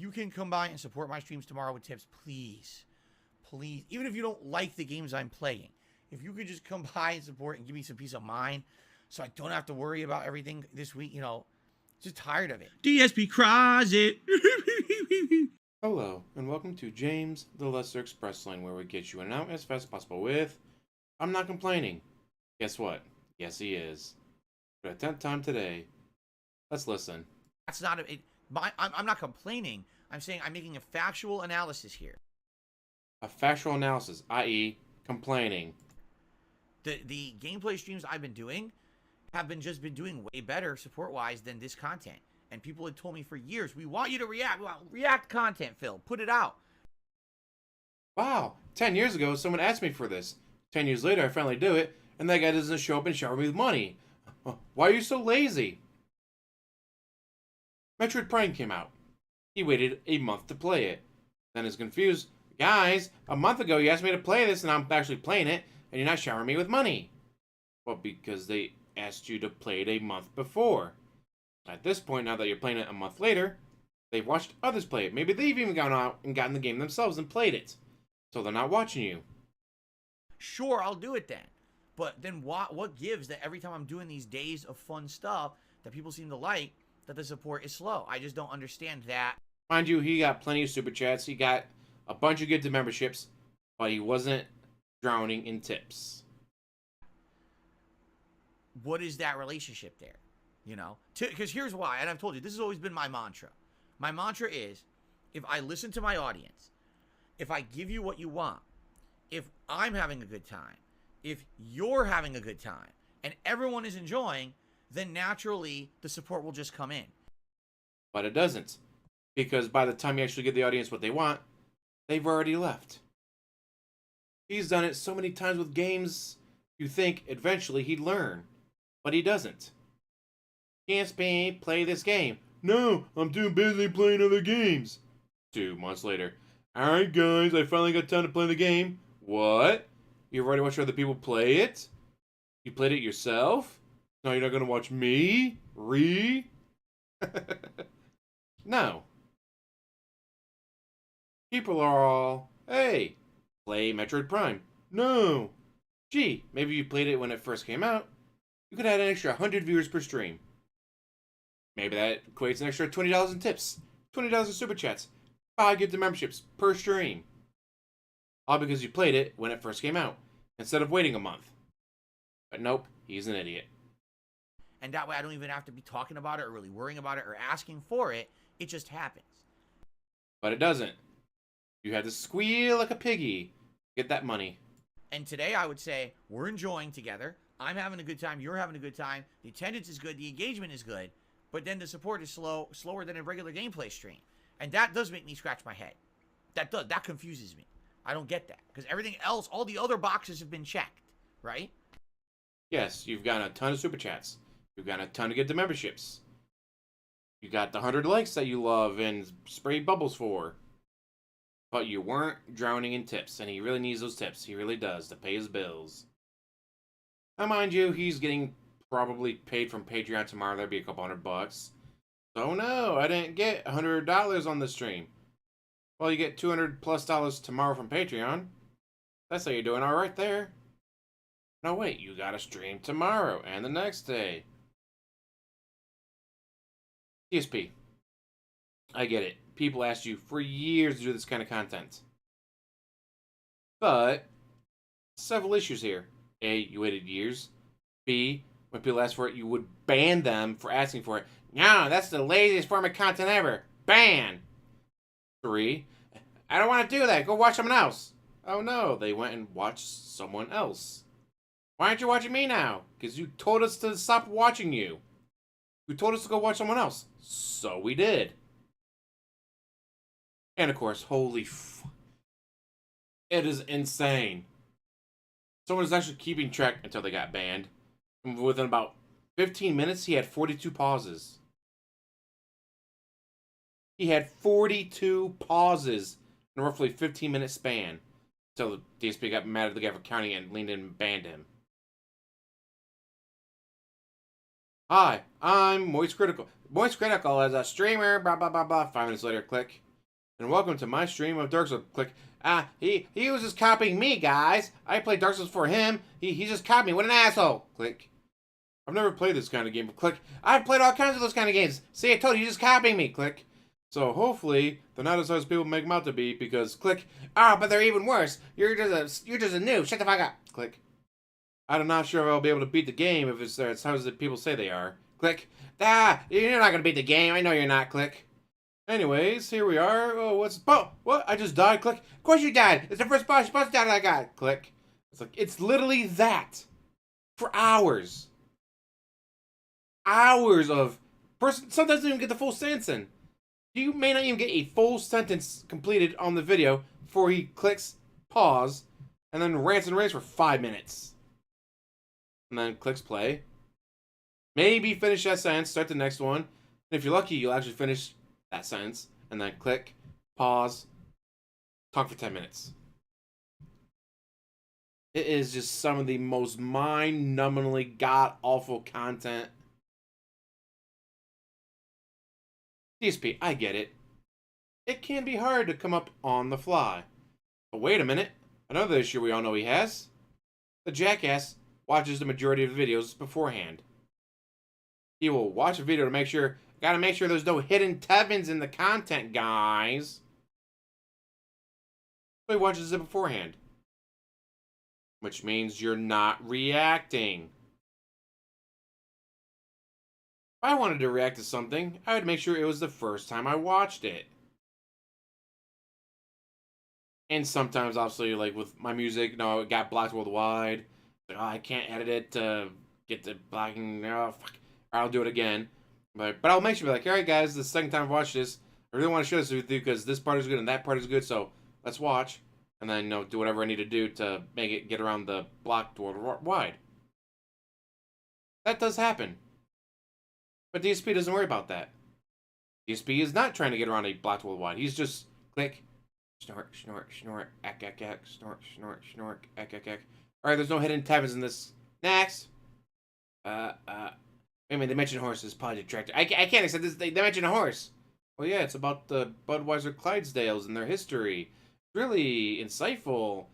you can come by and support my streams tomorrow with tips, please. Please. Even if you don't like the games I'm playing, if you could just come by and support and give me some peace of mind so I don't have to worry about everything this week, just tired of it. DSP Cries it. Hello, and welcome to James the Lesser Express Lane, where we get you in and out as fast as possible with I'm not complaining. Guess what? Yes, he is. For the 10th time today, let's listen. That's not I'm not complaining. I'm saying I'm making a factual analysis here. A factual analysis, i.e., complaining. The gameplay streams I've been doing have been doing way better support-wise than this content. And people had told me for years, we want you to react. Well, react content, Phil. Put it out. Wow, 10 years ago, someone asked me for this. 10 years later, I finally do it, and that guy doesn't show up and shower me with money. Why are you so lazy? Metroid Prime came out. He waited a month to play it. Then is confused. Guys, a month ago you asked me to play this, and I'm actually playing it, and you're not showering me with money. Well, because they asked you to play it a month before. At this point, now that you're playing it a month later, they've watched others play it. Maybe they've even gone out and gotten the game themselves and played it. So they're not watching you. Sure, I'll do it then. But then what gives that every time I'm doing these days of fun stuff that people seem to like, that the support is slow? I just don't understand that. Mind you, he got plenty of super chats. He got a bunch of gifted memberships, but he wasn't drowning in tips. What is that relationship there? Because here's why, and I've told you, this has always been my mantra. My mantra is, if I listen to my audience, if I give you what you want, if I'm having a good time, if you're having a good time, and everyone is enjoying, then naturally the support will just come in. But it doesn't. Because by the time you actually give the audience what they want, they've already left. He's done it so many times with games, you think eventually he'd learn. But he doesn't. DSP, play this game. No, I'm too busy playing other games. 2 months later. Alright guys, I finally got time to play the game. What? You've already watched other people play it? You played it yourself? Now you're not gonna watch me? No. People are all, hey, play Metroid Prime. No. Gee, maybe you played it when it first came out. You could add an extra 100 viewers per stream. Maybe that equates an extra $20 in tips, $20 in super chats, 5 gifted memberships per stream. All because you played it when it first came out, instead of waiting a month. But nope, he's an idiot. And that way I don't even have to be talking about it or really worrying about it or asking for it. It just happens. But it doesn't. You had to squeal like a piggy to get that money. And today I would say, we're enjoying together. I'm having a good time. You're having a good time. The attendance is good. The engagement is good. But then the support is slower than a regular gameplay stream. And that does make me scratch my head. That confuses me. I don't get that. Because everything else, all the other boxes have been checked. Right? Yes, you've got a ton of super chats. You've got a ton to get the memberships. You got the 100 likes that you love and spray bubbles for. But you weren't drowning in tips. And he really needs those tips. He really does to pay his bills. Now, mind you, he's getting probably paid from Patreon tomorrow. That'd be a couple $100. So no, I didn't get $100 on the stream. Well, you get $200+ tomorrow from Patreon. That's how you're doing all right there. No, wait, you got a stream tomorrow and the next day. DSP, I get it. People asked you for years to do this kind of content. But several issues here. A, you waited years. B, when people ask for it, you would ban them for asking for it. No, that's the laziest form of content ever. Ban! 3, I don't want to do that. Go watch someone else. Oh no, they went and watched someone else. Why aren't you watching me now? Because you told us to stop watching you. You told us to go watch someone else. So we did. And of course, it is insane. Someone was actually keeping track until they got banned. And within about 15 minutes, he had 42 pauses. He had 42 pauses in a roughly 15-minute span. Until the DSP got mad at the guy for counting it and leaned in and banned him. Hi, I'm Moist Critical. Moist Critical is a streamer, blah, blah, blah, blah. 5 minutes later, click. and welcome to my stream of Dark Souls. Click. He was just copying me, guys. I played Dark Souls for him. He just copied me. What an asshole. Click. I've never played this kind of game. Click. I've played all kinds of those kind of games. See, I told you, just copying me. Click. So hopefully they're not as hard as people make them out to be, because click. But they're even worse. You're just a noob. Shut the fuck up. Click. I'm not sure if I'll be able to beat the game if it's as hard as the people say they are. Click. You're not gonna beat the game. I know you're not. Click. Anyways, here we are. Oh, what? I just died. Click. Of course you died. It's the first boss that I got. Click. It's literally that. For hours. Hours of some doesn't even get the full sentence in. You may not even get a full sentence completed on the video before he clicks pause and then rants and raves for 5 minutes. And then clicks play. Maybe finish that sentence, start the next one. And if you're lucky, you'll actually finish that sentence. And then click, pause, talk for 10 minutes. It is just some of the most mind-numbingly god-awful content. DSP, I get it. It can be hard to come up on the fly. But wait a minute. Another issue we all know he has. The jackass watches the majority of the videos beforehand. He will watch a video to make sure, gotta make sure there's no hidden Tevins in the content, guys. So he watches it beforehand. Which means you're not reacting. If I wanted to react to something, I would make sure it was the first time I watched it. And sometimes, obviously, like with my music, it got blocked worldwide. Like, I can't edit it to get the blocking. Oh, fuck. I'll do it again. But I'll make sure, like, all right, guys, the second time I've watched this, I really want to share this with you because this part is good and that part is good, so let's watch. And then, do whatever I need to do to make it get around the blocked worldwide. That does happen. But DSP doesn't worry about that. DSP is not trying to get around a blocked worldwide. He's just click, snort, snort, snort, ack, ack, ack, snort, snort, snort, ack, ack, ack. Alright, there's no hidden tabs in this. Next. I mean, they mentioned horses, probably detractor. I can't accept this. They mentioned a horse. Well, yeah, it's about the Budweiser Clydesdales and their history. Really insightful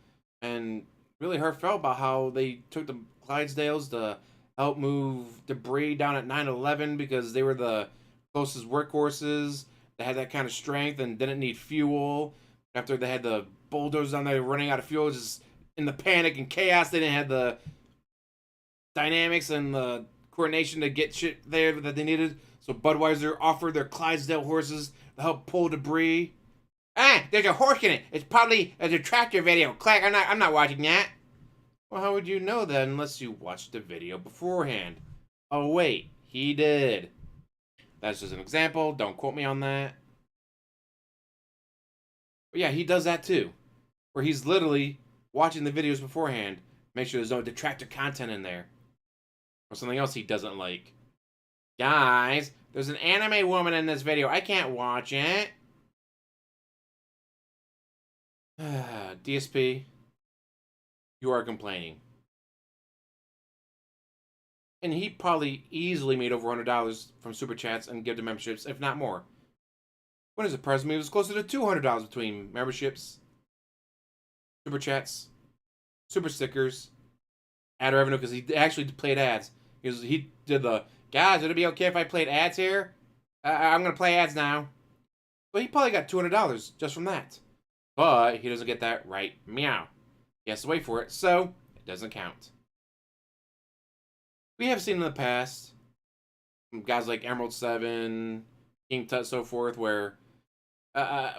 and really heartfelt about how they took the Clydesdales to help move debris down at 9/11 because they were the closest workhorses. They had that kind of strength and didn't need fuel. After they had the bulldozers down there running out of fuel, just in the panic and chaos, they didn't have the dynamics and the coordination to get shit there that they needed. So Budweiser offered their Clydesdale horses to help pull debris. There's a horse in it. It's probably a detractor video. Clack, I'm not watching that. Well, how would you know that unless you watched the video beforehand? Oh, wait. He did. That's just an example. Don't quote me on that. But yeah, he does that too. Where he's literally watching the videos beforehand. Make sure there's no detractor content in there. Or something else he doesn't like. Guys, there's an anime woman in this video. I can't watch it. DSP, you are complaining. And he probably easily made over $100 from Super Chats and gift memberships, if not more. When it surprised me, it was closer to $200 between memberships, Super Chats, Super Stickers, ad revenue, because he actually played ads. He did the, guys, would it be okay if I played ads here? I'm going to play ads now. But he probably got $200 just from that. But he doesn't get that right. Meow. He has to wait for it, so it doesn't count. We have seen in the past guys like Emerald 7, King Tut, so forth, where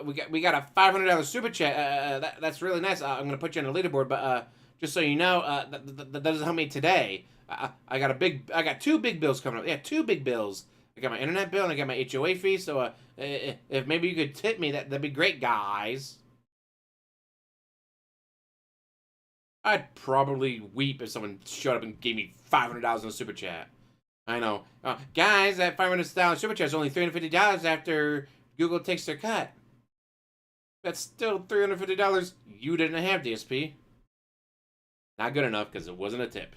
we got a $500 super chat. That's really nice. I'm gonna put you on the leaderboard, but just so you know, that doesn't help me today. I got two big bills coming up. Yeah, two big bills. I got my internet bill and I got my HOA fee. So if maybe you could tip me, that'd be great, guys. I'd probably weep if someone showed up and gave me $500 in a super chat. I know. Guys, that $500 super chat is only $350 after Google takes their cut. That's still $350 you didn't have, DSP. Not good enough because it wasn't a tip.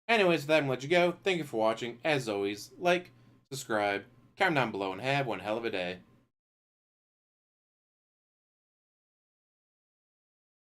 Anyways, with that, I'm going to let you go. Thank you for watching. As always, like, subscribe, comment down below, and have one hell of a day.